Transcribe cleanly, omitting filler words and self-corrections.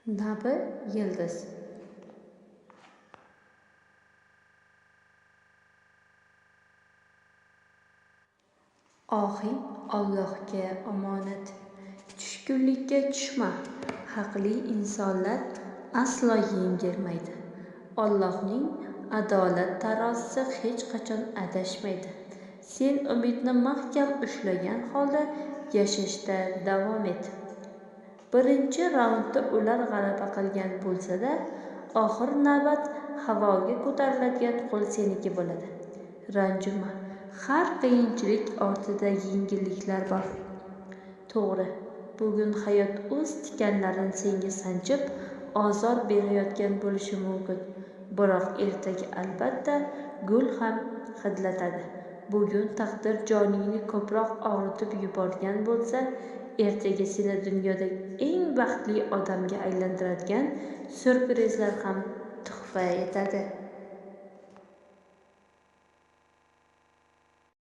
Nabi Yildiz. Oxing Allohga omonat. Tushkunlikka tushma. Haqli insonlar aslo yengilmaydi. Allohning adolat tarozisi hech qachon adashmaydi. Sen umidni mahkam ushlagan holda yashashda davom et. Birinchi raundda ular g'alaba qilgan bo'lsa-da, oxir navbat havoga ko'tariladigan qo'l seniki bo'ladi. Ranjima. Har qiyinchilik ortida yengilliklar bor. To'g'ri, bugun hayot o'z tikanlarini senga sanchib, ozor berayotgan bo'lishi mumkin. Biroq ertaga albatta gul ham hidlatadi. Bugun taqdir joningni ko'proq og'ritib yuborgan bo'lsa, ertaga seni dunyodagi eng baxtli odamga aylantiradigan syurprizlar ham tuhfa etadi.